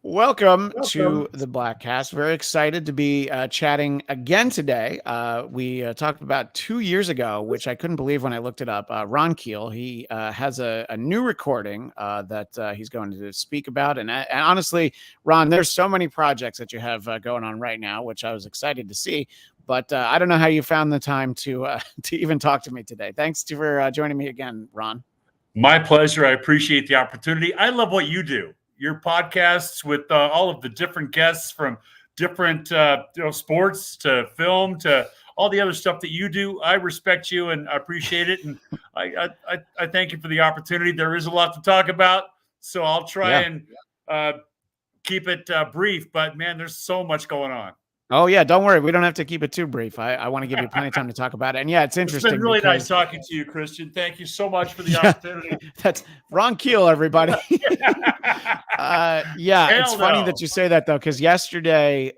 Welcome to the Bladtcast. Very excited to be chatting again today. We talked about 2 years ago, which I couldn't believe when I looked it up. Ron Keel, he has a new recording that he's going to speak about. And honestly, Ron, there's so many projects that you have going on right now, which I was excited to see. But I don't know how you found the time to even talk to me today. Thanks for joining me again, Ron. My pleasure. I appreciate the opportunity. I love what you do. Your podcasts with all of the different guests from different sports to film to all the other stuff that you do. I respect you and I appreciate it. And I thank you for the opportunity. There is a lot to talk about, so I'll try and keep it brief. But man, there's so much going on. Oh, yeah. Don't worry. We don't have to keep it too brief. I want to give you plenty of time to talk about it. And yeah, it's interesting. It's been really nice talking to you, Christian. Thank you so much for the opportunity. That's Ron Keel, everybody. It's funny that you say that, though, because yesterday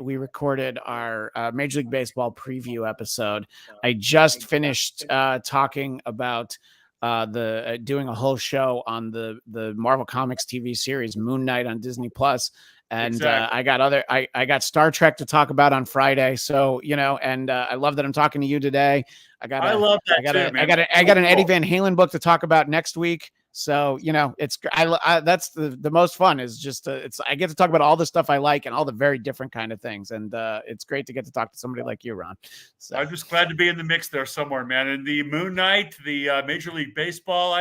we recorded our Major League Baseball preview episode. I just finished talking about doing a whole show on the Marvel Comics TV series Moon Knight on Disney Plus. And exactly. I got Star Trek to talk about on Friday. So, and I love that I'm talking to you today. I got an Eddie Van Halen book to talk about next week. So, that's the most fun is just, I get to talk about all the stuff I like and all the very different kind of things. And it's great to get to talk to somebody like you, Ron. So. I'm just glad to be in the mix there somewhere, man. And the Moon Knight, the Major League Baseball,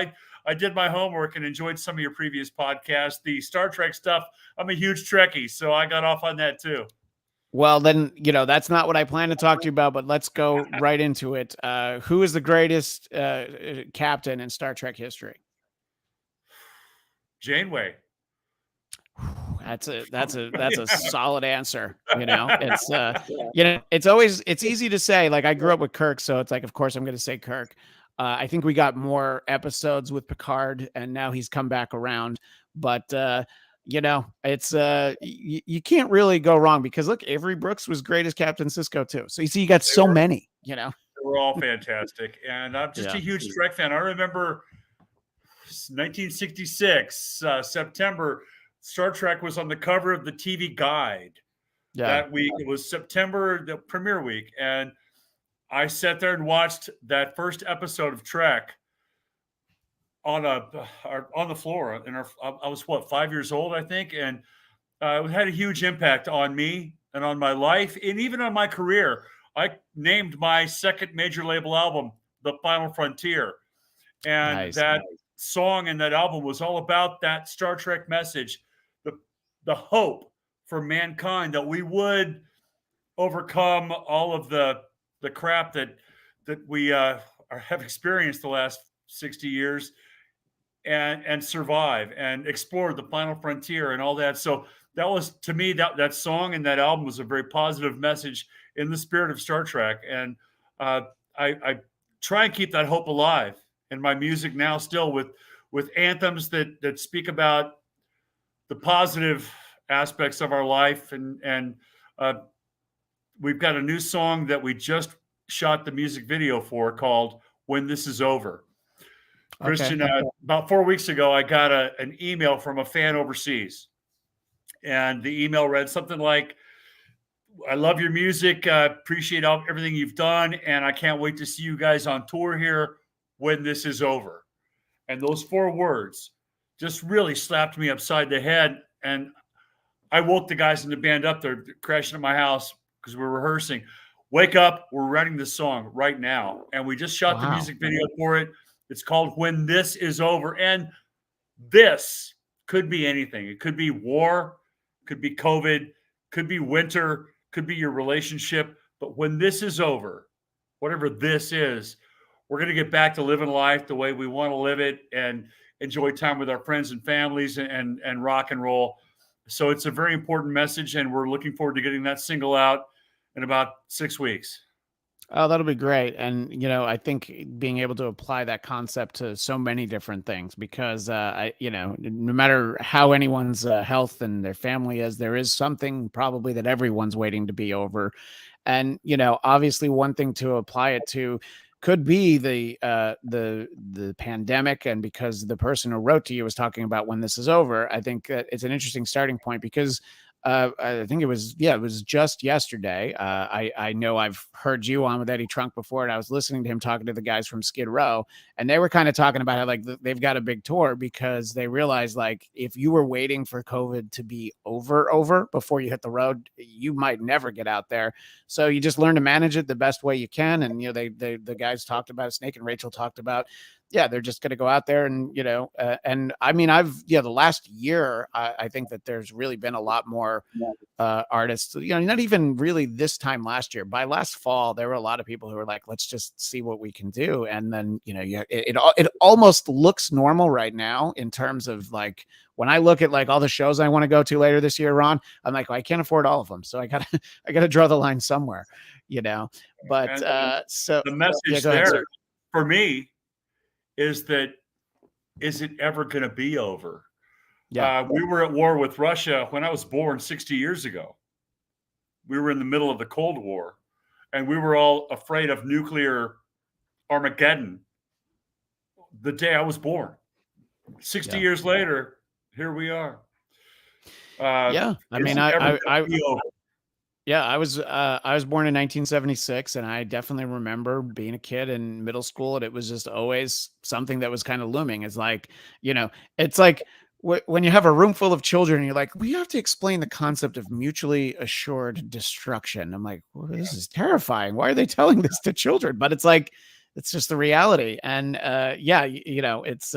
I did my homework and enjoyed some of your previous podcasts. The Star Trek stuff, I'm a huge Trekkie, so I got off on that too. Well, then, that's not what I plan to talk to you about, but let's go right into it. Who is the greatest captain in Star Trek history? Janeway. That's a solid answer. It's easy to say, like, I grew up with Kirk, so it's like, of course I'm going to say Kirk. I think we got more episodes with Picard, and now he's come back around. But it's you can't really go wrong because look, Avery Brooks was great as Captain Sisko too. So you see, you got so many. They were all fantastic, and I'm just a huge Trek fan. I remember 1966 September. Star Trek was on the cover of the TV Guide. That week. It was September, the premiere week, and I sat there and watched that first episode of Trek on the floor. And I was 5 years old, I think, and it had a huge impact on me and on my life, and even on my career. I named my second major label album "The Final Frontier," and that song and that album was all about that Star Trek message, the hope for mankind that we would overcome all of the crap that we have experienced the last 60 years and survive and explore the final frontier and all that. So that was, to me, that song and that album was a very positive message in the spirit of Star Trek. And I try and keep that hope alive in my music now still with anthems that speak about the positive aspects of our life. And we've got a new song that we just shot the music video for called "When This Is Over." Okay. Christian, about 4 weeks ago, I got an email from a fan overseas. And the email read something like, "I love your music. Appreciate everything you've done. And I can't wait to see you guys on tour here when this is over." And those 4 words just really slapped me upside the head. And I woke the guys in the band up. They're crashing at my house because we're rehearsing. "Wake up. We're writing this song right now." And we just shot the music video for it. It's called "When This Is Over." And this could be anything. It could be war, could be COVID, could be winter, could be your relationship. But when this is over, whatever this is, we're going to get back to living life the way we want to live it and enjoy time with our friends and families and rock and roll. So it's a very important message, and we're looking forward to getting that single out in about 6 weeks. Oh, that'll be great. And, I think being able to apply that concept to so many different things, because, no matter how anyone's health and their family is, there is something probably that everyone's waiting to be over. And, obviously one thing to apply it to could be the pandemic, and because the person who wrote to you was talking about when this is over. I think it's an interesting starting point because I think it was just yesterday. I know I've heard you on with Eddie Trunk before, and I was listening to him talking to the guys from Skid Row, and they were kind of talking about how like they've got a big tour because they realized like if you were waiting for COVID to be over before you hit the road, you might never get out there. So you just learn to manage it the best way you can. And the guys talked about it, Snake and Rachel talked about, yeah, they're just going to go out there and, and I mean, the last year, I think that there's really been a lot more artists, not even really this time last year. By last fall, there were a lot of people who were like, let's just see what we can do. And then, it almost looks normal right now in terms of like, when I look at like all the shows I want to go to later this year, Ron, I'm like, well, I can't afford all of them. So I gotta draw the line somewhere, but, so the message there for me is it ever going to be over? Yeah. We were at war with Russia when I was born 60 years ago. We were in the middle of the Cold War, and we were all afraid of nuclear Armageddon the day I was born. 60 years later, here we are. I mean, I was born in 1976, and I definitely remember being a kid in middle school, and it was just always something that was kind of looming. It's like, it's like when you have a room full of children, you're like, we have to explain the concept of mutually assured destruction. I'm like, well, this is terrifying. Why are they telling this to children? But it's like, it's just the reality. And it's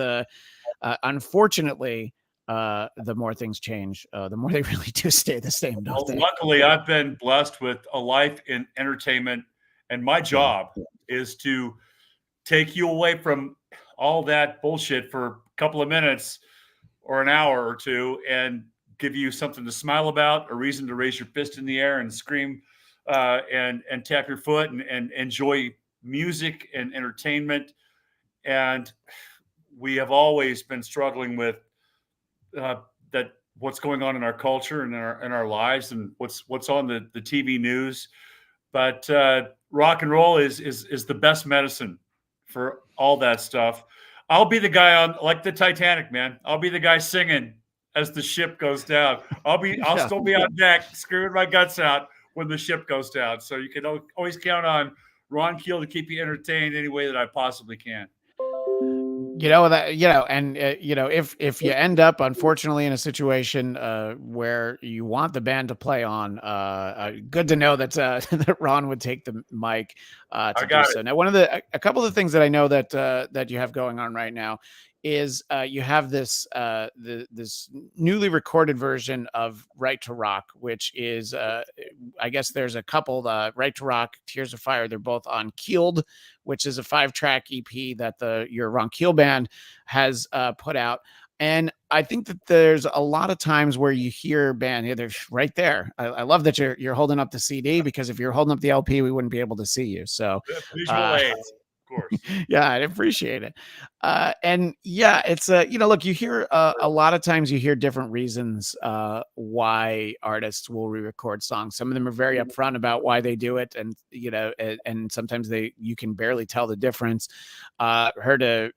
unfortunately, the more things change, the more they really do stay the same. Luckily, I've been blessed with a life in entertainment, and my job is to take you away from all that bullshit for a couple of minutes or an hour or two and give you something to smile about, a reason to raise your fist in the air and scream and tap your foot and enjoy music and entertainment. And we have always been struggling with that what's going on in our culture and in our lives and what's on the TV news. But rock and roll is the best medicine for all that stuff. I'll be the guy on like the Titanic, man. I'll be the guy singing as the ship goes down. I'll still be on deck screwing my guts out when the ship goes down. So you can always count on Ron Keel to keep you entertained any way that I possibly can. If you end up unfortunately in a situation where you want the band to play on, good to know that that Ron would take the mic to do so. Now, a couple of things that I know that you have going on right now is you have this this newly recorded version of Right to Rock, which is I guess there's a couple, Right to Rock, Tears of Fire. They're both on Keeled, which is a 5-track EP that your Ron Keel band has put out. And I think that there's a lot of times where you hear band, they're right there. I love that you're holding up the CD, because if you're holding up the LP, we wouldn't be able to see you. So visual aids. Of course. Yeah, I appreciate it. And yeah, it's look, you hear a lot of times you hear different reasons why artists will re-record songs. Some of them are very upfront about why they do it, and and sometimes you can barely tell the difference. Heard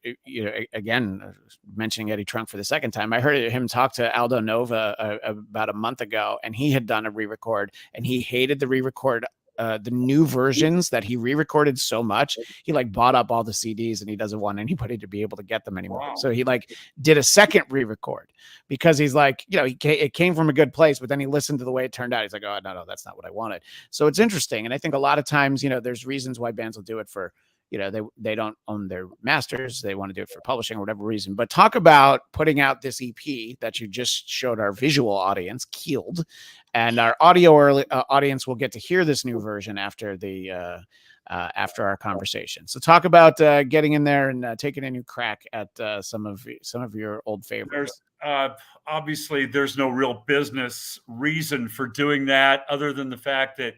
again, mentioning Eddie Trunk for the second time, I heard him talk to Aldo Nova about a month ago, and he had done a re-record, and he hated the re-record. The new versions that he re-recorded so much, he like bought up all the CDs, and he doesn't want anybody to be able to get them anymore. Wow. So he like did a second re-record because he's like, it came from a good place, but then he listened to the way it turned out. He's like, oh, no, that's not what I wanted. So it's interesting. And I think a lot of times, there's reasons why bands will do it for, they don't own their masters. They want to do it for publishing or whatever reason. But talk about putting out this EP that you just showed our visual audience, Keeled, and our audio audience will get to hear this new version after after our conversation. So talk about getting in there and taking a new crack at some of your old favorites. Obviously, there's no real business reason for doing that other than the fact that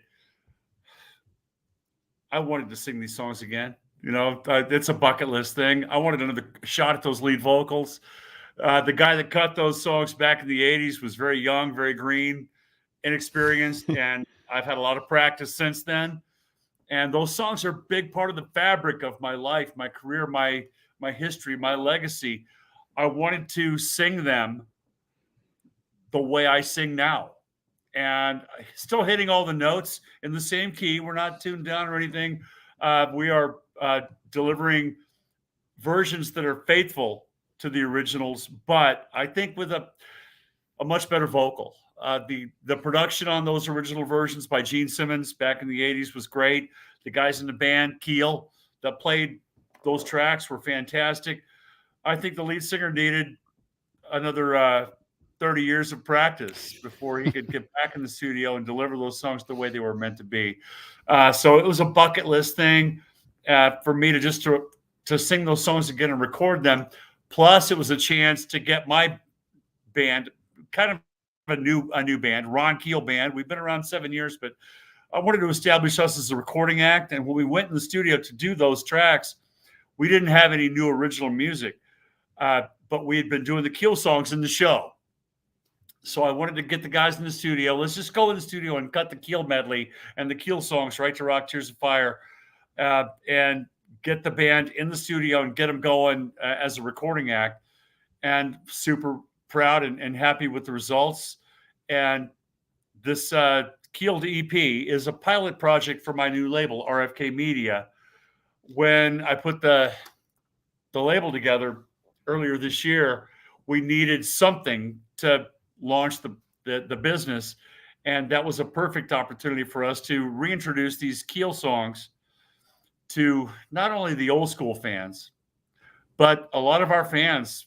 I wanted to sing these songs again. It's a bucket list thing. I wanted another shot at those lead vocals. The guy that cut those songs back in the 80s was very young, very green, inexperienced, and I've had a lot of practice since then. And those songs are a big part of the fabric of my life, my career, my history, my legacy. I wanted to sing them the way I sing now. And still hitting all the notes in the same key. We're not tuned down or anything. We are delivering versions that are faithful to the originals, but I think with a much better vocal. The production on those original versions by Gene Simmons back in the 80s was great. The guys in the band, Keel, that played those tracks were fantastic. I think the lead singer needed another 30 years of practice before he could get back in the studio and deliver those songs the way they were meant to be. So it was a bucket list thing for me to sing those songs again and record them. Plus, it was a chance to get my band, kind of a new band, Ron Keel band. We've been around 7 years, but I wanted to establish us as a recording act. And when we went in the studio to do those tracks, we didn't have any new original music, but we had been doing the Keel songs in the show. So I wanted to get the guys in the studio. Let's just go in the studio and cut the Keel medley and the Keel songs, Right to Rock, Tears of Fire, and get the band in the studio and get them going as a recording act. And super proud and happy with the results. And this Keeled EP is a pilot project for my new label, RFK Media. When I put the label together earlier this year, we needed something to launch the business. And that was a perfect opportunity for us to reintroduce these Keel songs to not only the old school fans, but a lot of our fans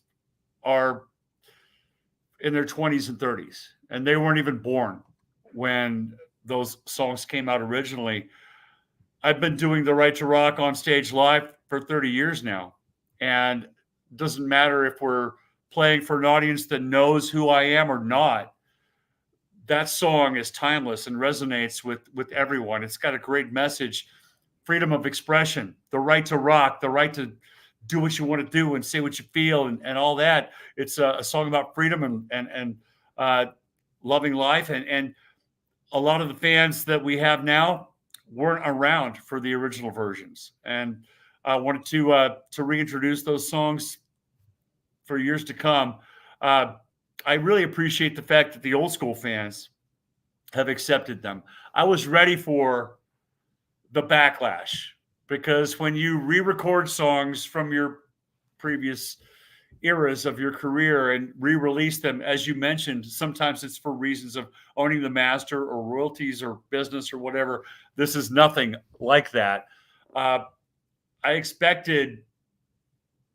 are in their 20s and 30s, and they weren't even born when those songs came out originally. I've been doing the Right to Rock on stage live for 30 years now, and it doesn't matter if we're playing for an audience that knows who I am or not. That song is timeless and resonates with everyone. It's got a great message: freedom of expression, the right to rock, the right to do what you want to do and say what you feel and all that. It's a song about freedom and loving life. And a lot of the fans that we have now weren't around for the original versions. And I wanted to reintroduce those songs for years to come. I really appreciate the fact that the old school fans have accepted them. I was ready for the backlash, because when you re-record songs from your previous eras of your career and re-release them, as you mentioned, sometimes it's for reasons of owning the master or royalties or business or whatever. This is nothing like that. I expected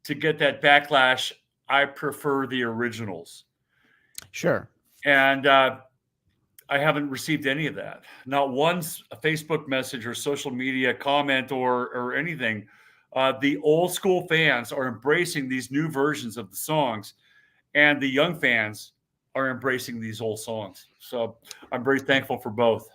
to get that backlash. I prefer the originals. Sure. And I haven't received any of that. Not one Facebook message or social media comment or anything. The old school fans are embracing these new versions of the songs, and the young fans are embracing these old songs. So I'm very thankful for both.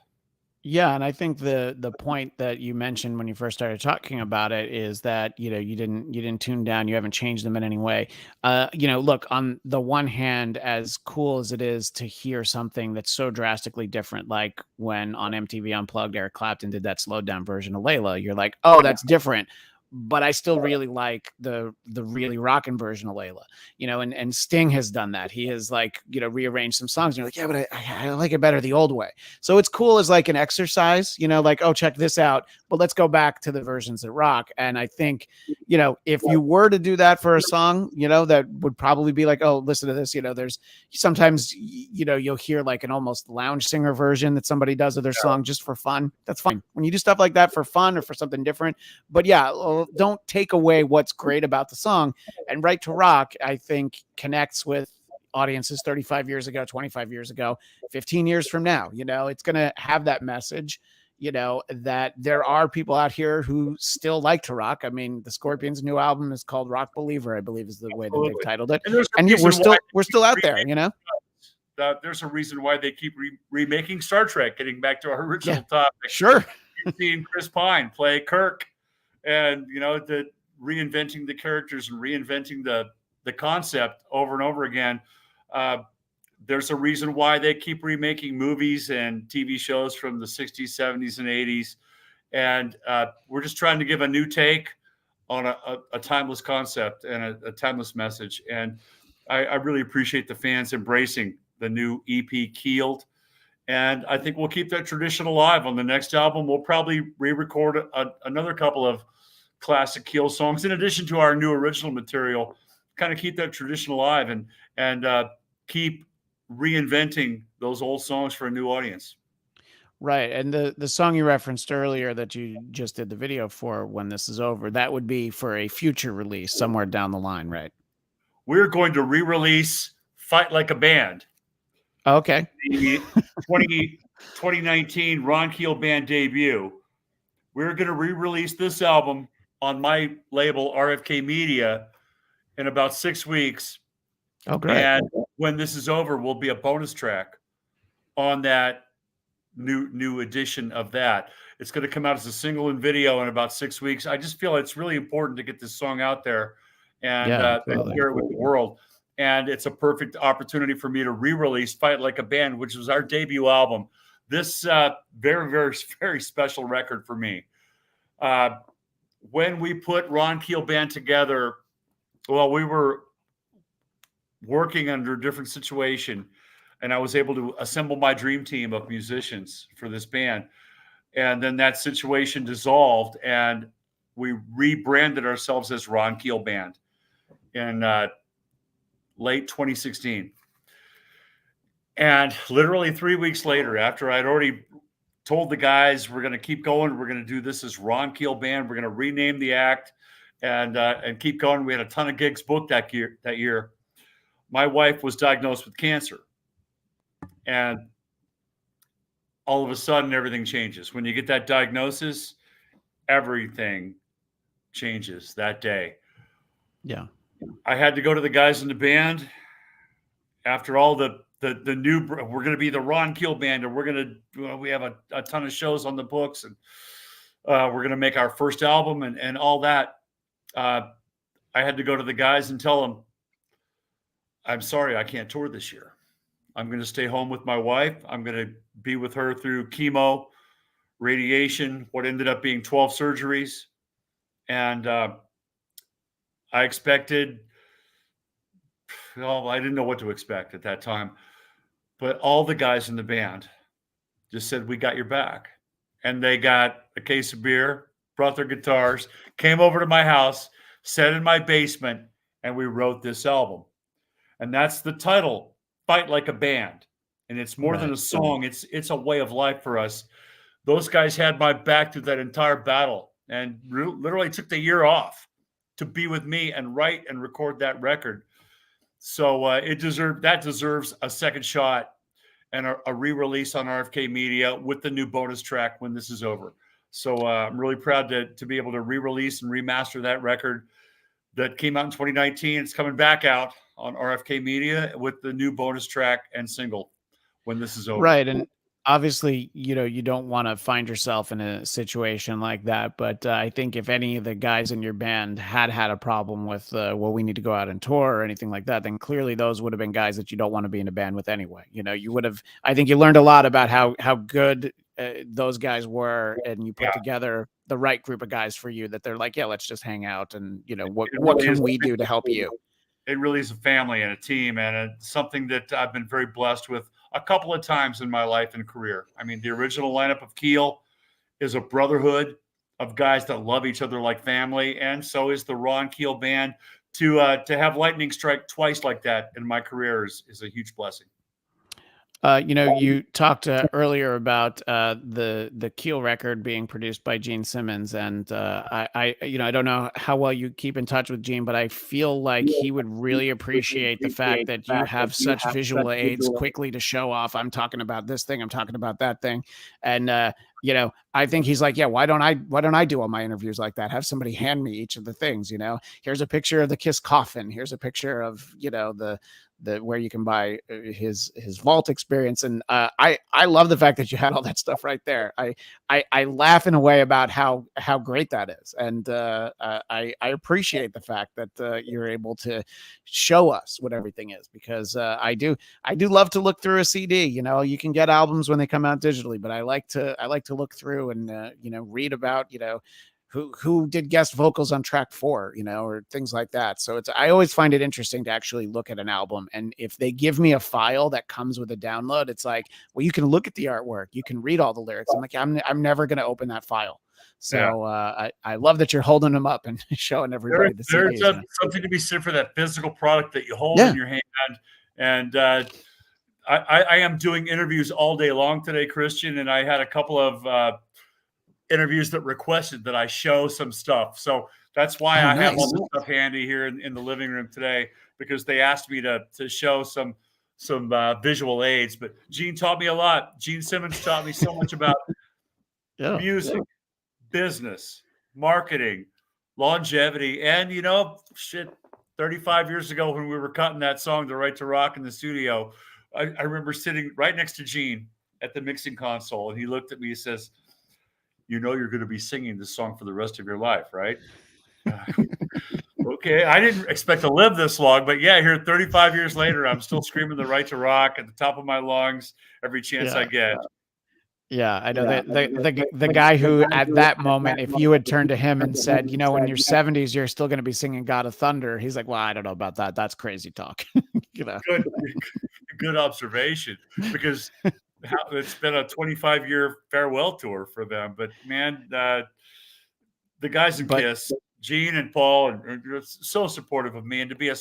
Yeah, and I think the point that you mentioned when you first started talking about it is that, you didn't tune down, you haven't changed them in any way. Look, on the one hand, as cool as it is to hear something that's so drastically different, like when on MTV Unplugged, Eric Clapton did that slowed down version of Layla, you're like, oh, that's different. But I still really like the really rockin' version of Layla, and Sting has done that. He has rearranged some songs. And you're like, yeah, but I like it better the old way. So it's cool as like an exercise, oh, check this out, but let's go back to the versions that rock. And I think, if you were to do that for a song, that would probably be like, oh, listen to this. There's sometimes, you'll hear like an almost lounge singer version that somebody does of their song just for fun. That's fine. When you do stuff like that for fun or for something different, but yeah, don't take away what's great about the song. And Right to Rock, I think, connects with audiences 35 years ago, 25 years ago, 15 years from now. It's going to have that message, that there are people out here who still like to rock. I mean, the Scorpions' new album is called Rock Believer, I believe is the way that they've titled it. And we're still out there, There's a reason why they keep remaking Star Trek, getting back to our original topic. Sure. You've seen Chris Pine play Kirk, and the reinventing the characters and reinventing the concept over and over again. There's a reason why they keep remaking movies and TV shows from the 60s, 70s, and 80s. And we're just trying to give a new take on a timeless concept and a timeless message. And I really appreciate the fans embracing the new EP Keeled. And I think we'll keep that tradition alive on the next album. We'll probably re-record another couple of classic Keel songs in addition to our new original material, kind of keep that tradition alive and keep reinventing those old songs for a new audience. Right. And the song you referenced earlier that you just did the video for, When This Is Over, that would be for a future release somewhere down the line, right? We're going to re-release Fight Like a Band. Okay. The 2019 Ron Keel Band debut. We're going to re-release this album on my label, RFK Media, in about 6 weeks. Oh, great. And When This Is Over will be a bonus track on that new edition of that. It's going to come out as a single and video in about 6 weeks. I just feel it's really important to get this song out there and share it with the world. And it's a perfect opportunity for me to re-release Fight Like a Band, which was our debut album. This very, very, very special record for me. When we put Ron Keel Band together, well, we were working under a different situation, and I was able to assemble my dream team of musicians for this band. And then that situation dissolved, and we rebranded ourselves as Ron Keel Band in late 2016. And literally 3 weeks later, after I'd already told the guys we're going to keep going, we're going to do this as Ron Keel Band, we're going to rename the act and keep going. We had a ton of gigs booked that year. My wife was diagnosed with cancer. And all of a sudden, everything changes. When you get that diagnosis, everything changes that day. Yeah. I had to go to the guys in the band after all the new, we're going to be the Ron Keel Band, and we have a ton of shows on the books, and we're going to make our first album and all that. I had to go to the guys and tell them, I'm sorry, I can't tour this year. I'm going to stay home with my wife. I'm going to be with her through chemo, radiation, what ended up being 12 surgeries. And I expected, well, I didn't know what to expect at that time. But all the guys in the band just said, we got your back. And they got a case of beer, brought their guitars, came over to my house, sat in my basement, and we wrote this album. And that's the title, Fight Like a Band. And it's more than a song. It's a way of life for us. Those guys had my back through that entire battle and literally took the year off to be with me and write and record that record. So that deserves a second shot and a re-release on RFK Media with the new bonus track, When This Is Over. So I'm really proud to be able to re-release and remaster that record that came out in 2019. It's coming back out on RFK Media with the new bonus track and single, When This Is Over. Right. And obviously, you don't want to find yourself in a situation like that. But I think if any of the guys in your band had a problem with, we need to go out and tour or anything like that, then clearly those would have been guys that you don't want to be in a band with anyway. You would have, I think you learned a lot about how good those guys were, and you put together the right group of guys for you that they're like, yeah, let's just hang out. And, what can we do to help you? It really is a family and a team, and it's something that I've been very blessed with a couple of times in my life and career. I mean, the original lineup of Keel is a brotherhood of guys that love each other like family, and so is the Ron Keel Band. To have lightning strike twice like that in my career is a huge blessing. You talked earlier about the Keel record being produced by Gene Simmons, and I don't know how well you keep in touch with Gene, but I feel like he would really appreciate the fact that you have such visual aids quickly to show off. I'm talking about this thing. I'm talking about that thing, and I think he's like, yeah, why don't I do all my interviews like that? Have somebody hand me each of the things. Here's a picture of the Kiss coffin. Here's a picture of the where you can buy his vault experience. And I love the fact that you had all that stuff right there. I laugh in a way about how great that is. And I appreciate the fact that you're able to show us what everything is, because I do love to look through a CD. You can get albums when they come out digitally, but I like to to look through and read about who did guest vocals on track 4, or things like that. So I always find it interesting to actually look at an album. And if they give me a file that comes with a download, it's like, well, you can look at the artwork, you can read all the lyrics. I'm like, I'm never going to open that file. So I love that you're holding them up and showing everybody the CDs. There's something to be said for that physical product that you hold in your hand. And I am doing interviews all day long today, Christian, and I had a couple of interviews that requested that I show some stuff. So that's why I have all this stuff handy here in the living room today, because they asked me to show some visual aids. But Gene taught me a lot. Gene Simmons taught me so much about music, business, marketing, longevity, and 35 years ago when we were cutting that song, "The Right to Rock," in the studio, I remember sitting right next to Gene at the mixing console, and he looked at me and says, "You're going to be singing this song for the rest of your life, right?" Okay, I didn't expect to live this long, but yeah, here 35 years later, I'm still screaming "The Right to Rock" at the top of my lungs every chance I get. Yeah, I know that the guy who at that moment, if you had turned to him and said, in your 70s, you're still going to be singing "God of Thunder," he's like, well, I don't know about that. That's crazy talk. Good observation, because it's been a 25-year farewell tour for them. But man, the guys in Kiss, Gene and Paul, are so supportive of me, and to be a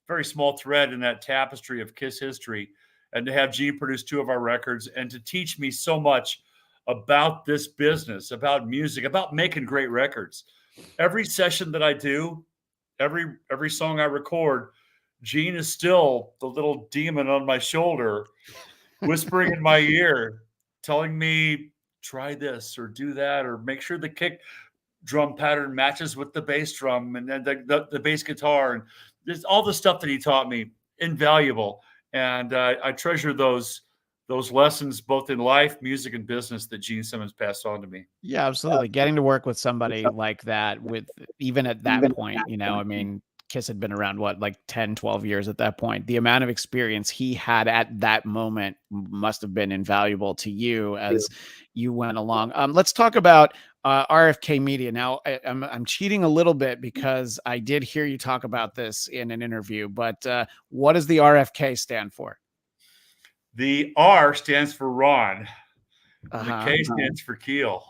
very small thread in that tapestry of Kiss history, and to have Gene produce 2 of our records, and to teach me so much about this business, about music, about making great records. Every session that I do, every song I record, Gene is still the little demon on my shoulder, whispering in my ear, telling me, try this or do that, or make sure the kick drum pattern matches with the bass drum, and then the bass guitar, and there's all the stuff that he taught me, invaluable. And I treasure those lessons, both in life, music, and business, that Gene Simmons passed on to me. Yeah, absolutely. Getting to work with somebody like that, with even at that point, I mean, Kiss had been around, like 10, 12 years at that point. The amount of experience he had at that moment must have been invaluable to you as you went along. Let's talk about RFK Media. Now, I'm cheating a little bit because I did hear you talk about this in an interview, but what does the RFK stand for? The R stands for Ron. And the K stands for Keel.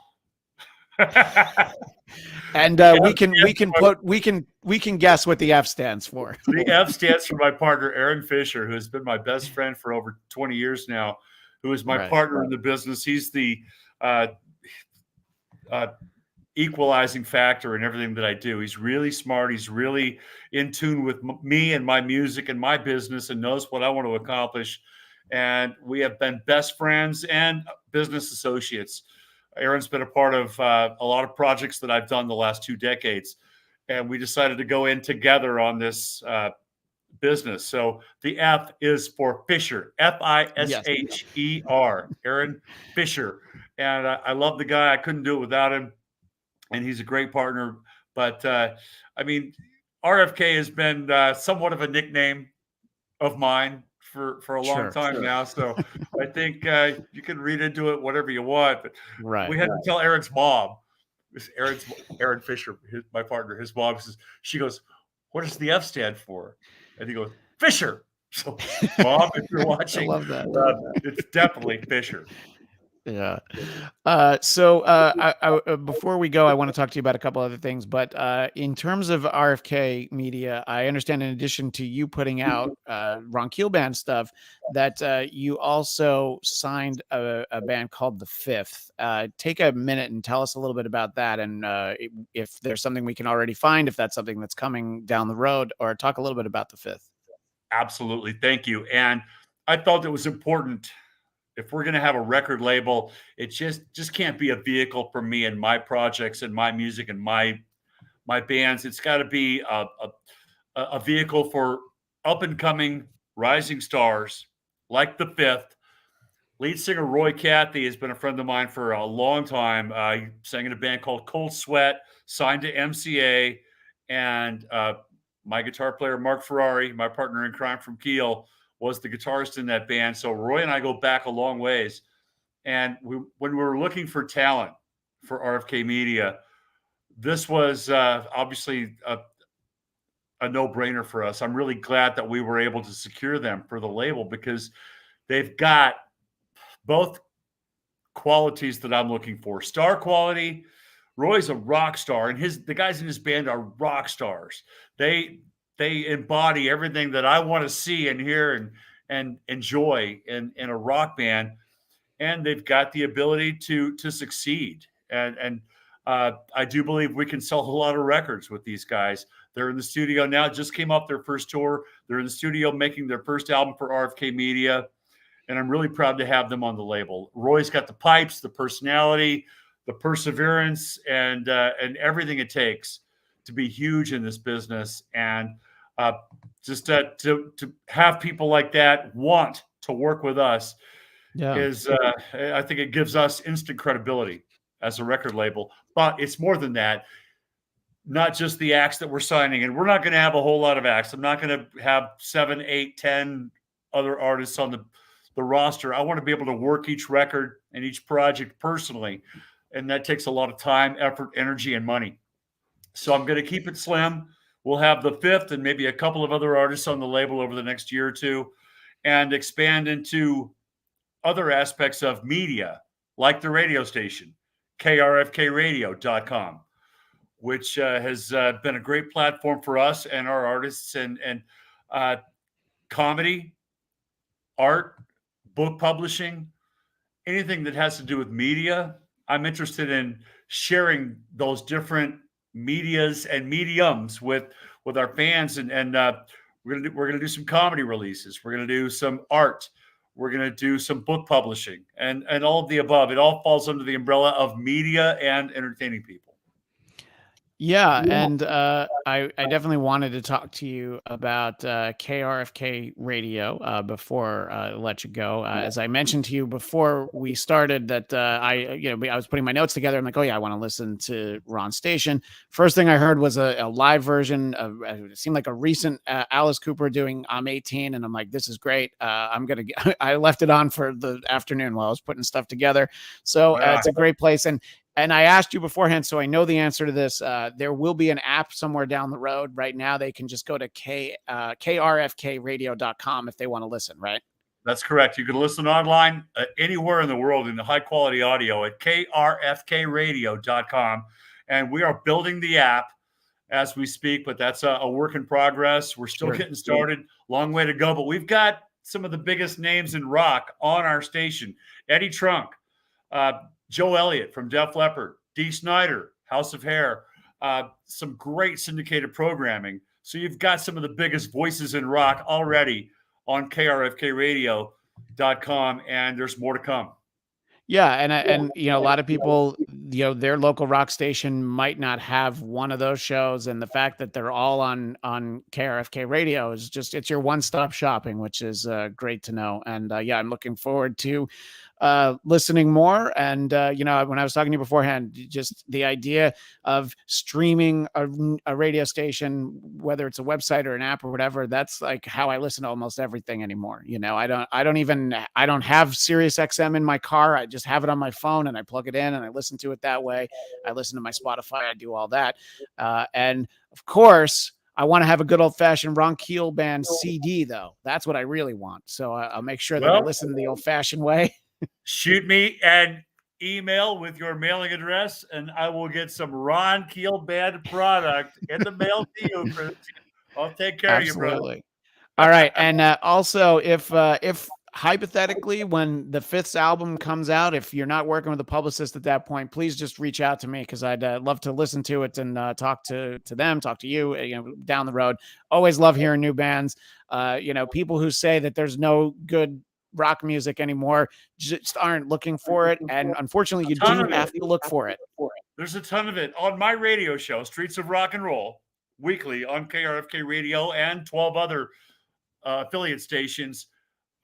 And we can guess what the F stands for. The F stands for my partner, Aaron Fisher, who has been my best friend for over 20 years now, who is my partner in the business. He's the equalizing factor in everything that I do. He's really smart. He's really in tune with me and my music and my business, and knows what I want to accomplish. And we have been best friends and business associates. Aaron's been a part of a lot of projects that I've done the last 2 decades, and we decided to go in together on this business. So the F is for Fisher, Fisher, Aaron Fisher. And I love the guy. I couldn't do it without him, and he's a great partner. But I mean, RFK has been somewhat of a nickname of mine for a long time now. So I think you can read into it whatever you want. But we had to tell Aaron's mom. Aaron Fisher, my partner, his mom she goes, "What does the F stand for?" And he goes, "Fisher." So, Mom, if you're watching, I love that. It's definitely Fisher. Yeah. So before we go, I want to talk to you about a couple other things. But in terms of RFK Media, I understand, in addition to you putting out Ron Keel Band stuff, that you also signed a band called The Fifth. Take a minute and tell us a little bit about that, and if there's something we can already find, if that's something that's coming down the road, or talk a little bit about The Fifth. Absolutely. Thank you. And I felt it was important, if we're going to have a record label, it just can't be a vehicle for me and my projects and my music and my bands. It's got to be a vehicle for up and coming rising stars like The Fifth. Lead singer Roy Cathy has been a friend of mine for a long time. He sang in a band called Cold Sweat, signed to MCA, and my guitar player Mark Ferrari, my partner in crime from Keel, was the guitarist in that band. So Roy and I go back a long ways. And when we were looking for talent for RFK Media, this was obviously a no-brainer for us. I'm really glad that we were able to secure them for the label because they've got both qualities that I'm looking for. Star quality. Roy's a rock star, and the guys in his band are rock stars. They embody everything that I want to see and hear and enjoy in a rock band. And they've got the ability to succeed. And I do believe we can sell a lot of records with these guys. They're in the studio now, just came off their first tour. They're in the studio making their first album for RFK Media. And I'm really proud to have them on the label. Roy's got the pipes, the personality, the perseverance, and everything it takes to be huge in this business. And just to have people like that want to work with us is, I think it gives us instant credibility as a record label. But it's more than that. Not just the acts that we're signing. And we're not going to have a whole lot of acts. I'm not going to have 7, 8, 10 other artists on the roster. I want to be able to work each record and each project personally. And that takes a lot of time, effort, energy, and money. So I'm going to keep it slim. We'll have the fifth and maybe a couple of other artists on the label over the next year or two and expand into other aspects of media, like the radio station, krfkradio.com, which has been a great platform for us and our artists and comedy, art, book publishing, anything that has to do with media. I'm interested in sharing those different medias and mediums with our fans, and we're gonna do some comedy releases. We're gonna do some art. We're gonna do some book publishing, and all of the above. It all falls under the umbrella of media and entertaining people. Yeah, and I definitely wanted to talk to you about KRFK Radio before I let you go. As I mentioned to you before we started, that I was putting my notes together. I'm like, oh yeah, I want to listen to Ron's station. First thing I heard was a live version of it seemed like a recent Alice Cooper doing "I'm 18," and I'm like, this is great. I left it on for the afternoon while I was putting stuff together. So it's a great place. And I asked you beforehand, so I know the answer to this. There will be an app somewhere down the road. Right now, they can just go to krfkradio.com if they want to listen, right? That's correct. You can listen online anywhere in the world in the high-quality audio at krfkradio.com. And we are building the app as we speak, but that's a work in progress. We're still getting started. Long way to go, but we've got some of the biggest names in rock on our station. Eddie Trunk, Joe Elliott from Def Leppard, Dee Snider, House of Hair, some great syndicated programming. So you've got some of the biggest voices in rock already on krfkradio.com, and there's more to come. Yeah, and a lot of people, their local rock station might not have one of those shows, and the fact that they're all on KRFK Radio is just, it's your one-stop shopping, which is great to know. And I'm looking forward to listening more. And when I was talking to you beforehand, just the idea of streaming a radio station, whether it's a website or an app or whatever, that's like how I listen to almost everything anymore. I don't have Sirius XM in my car. I just have it on my phone and I plug it in and I listen to it that way. I listen to my Spotify. I do all that. And of course, I want to have a good old-fashioned Ron Keel band CD, though. That's what I really want. So I'll make sure that I listen the old-fashioned way. Shoot me an email with your mailing address, and I will get some Ron Keel band product in the mail to you. I'll take care of you, brother. All right, and also, if hypothetically, when the fifth album comes out, if you're not working with a publicist at that point, please just reach out to me, because I'd love to listen to it and talk to them, talk to you, down the road. Always love hearing new bands. People who say that there's no good rock music anymore just aren't looking for it, and unfortunately you do have to look for it. There's a ton of it on my radio show, Streets of Rock and Roll, weekly on KRFK Radio and 12 other affiliate stations.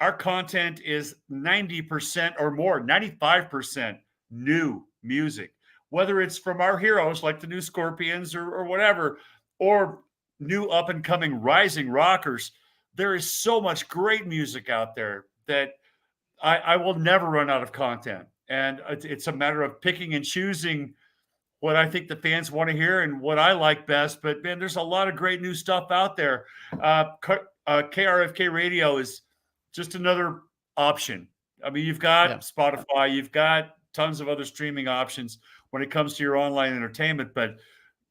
Our content is 90% or more, 95% new music, whether it's from our heroes like the new Scorpions or whatever, or new up and coming rising rockers. There is so much great music out there that I will never run out of content. And it's a matter of picking and choosing what I think the fans want to hear and what I like best. But man, there's a lot of great new stuff out there. KRFK Radio is just another option. I mean, you've got Spotify, you've got tons of other streaming options when it comes to your online entertainment, but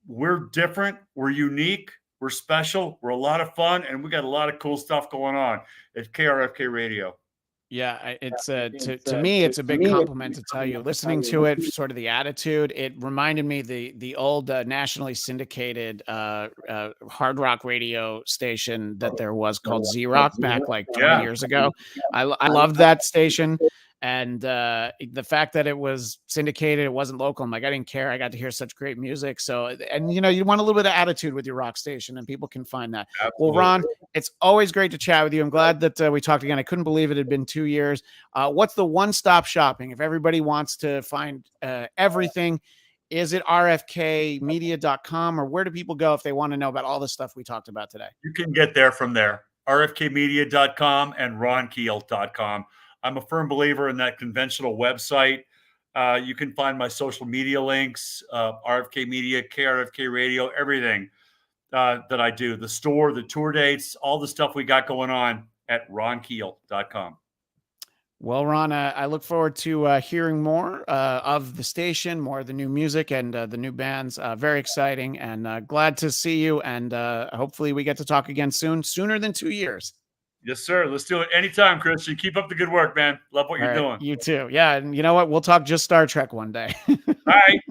we're different, we're unique, we're special, we're a lot of fun, and we got a lot of cool stuff going on at KRFK Radio. Yeah, it's to me, it's a big compliment to tell you. Listening to it, sort of the attitude, it reminded me the old nationally syndicated hard rock radio station that there was called Z Rock back like 20 years ago. I loved that station. And the fact that it was syndicated, it wasn't local. I'm like, I didn't care. I got to hear such great music. So, and you want a little bit of attitude with your rock station, and people can find that. Absolutely. Well, Ron, it's always great to chat with you. I'm glad that we talked again. I couldn't believe it had been 2 years. What's the one-stop shopping? If everybody wants to find everything, is it rfkmedia.com, or where do people go if they want to know about all the stuff we talked about today? You can get there from there. rfkmedia.com and ronkeel.com. I'm a firm believer in that conventional website. You can find my social media links, RFK Media, KRFK Radio, everything that I do, the store, the tour dates, all the stuff we got going on at ronkeel.com. Well, Ron, I look forward to hearing more of the station, more of the new music and the new bands. Very exciting, and glad to see you. And hopefully we get to talk again soon, sooner than 2 years. Yes, sir. Let's do it anytime, Christian. Keep up the good work, man. Love what you're doing. You too. Yeah. And you know what? We'll talk just Star Trek one day. All right.